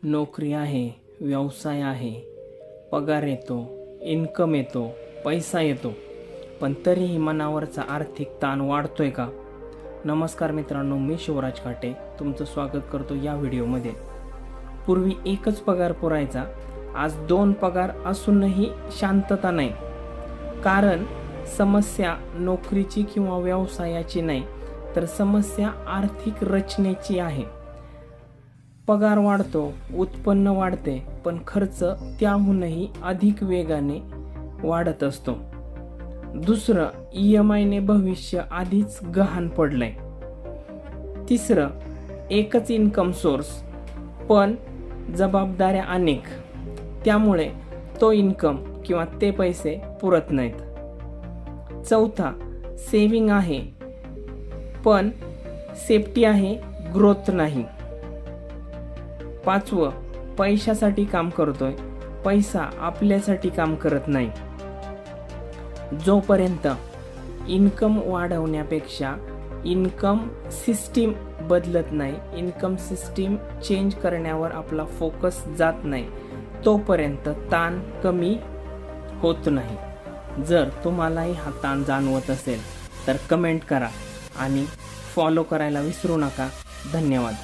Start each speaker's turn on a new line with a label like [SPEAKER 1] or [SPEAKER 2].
[SPEAKER 1] नोकरी आहे, व्यवसाय आहे, पगार येतो, इन्कम येतो, पैसा येतो, पण तरीही मनावरचा आर्थिक ताण वाढतोय का? नमस्कार मित्रांनो, मी शिवराज काटे तुमचं स्वागत करतो या व्हिडिओमध्ये. पूर्वी एकच पगार पुरायचा, आज 2 पगार असूनही शांतता नाही. कारण समस्या नोकरीची किंवा व्यवसायाची नाही, तर समस्या आर्थिक रचनेची आहे. पगार वाढतो, उत्पन्न वाढते, पण खर्च त्याहूनही अधिक वेगाने वाढत असतो. दुसरं, EMI भविष्य आधीच गहाण पडलंय. तिसरं, एकच इन्कम सोर्स पण जबाबदाऱ्या अनेक, त्यामुळे तो इन्कम किंवा ते पैसे पुरत नाहीत. चौथा, सेविंग आहे पण सेफ्टी आहे, ग्रोथ नाही. पाचवं, पैशासाठी काम करतोय, पैसा आपल्यासाठी काम करत नाही. जोपर्यंत इन्कम वाढवण्यापेक्षा इन्कम सिस्टीम बदलत नाही, इन्कम सिस्टीम चेंज करण्यावर आपला फोकस जात नाही, तोपर्यंत ताण कमी होत नाही. जर तुम्हालाही हा ताण जाणवत असेल तर कमेंट करा आणि फॉलो करायला विसरू नका. धन्यवाद.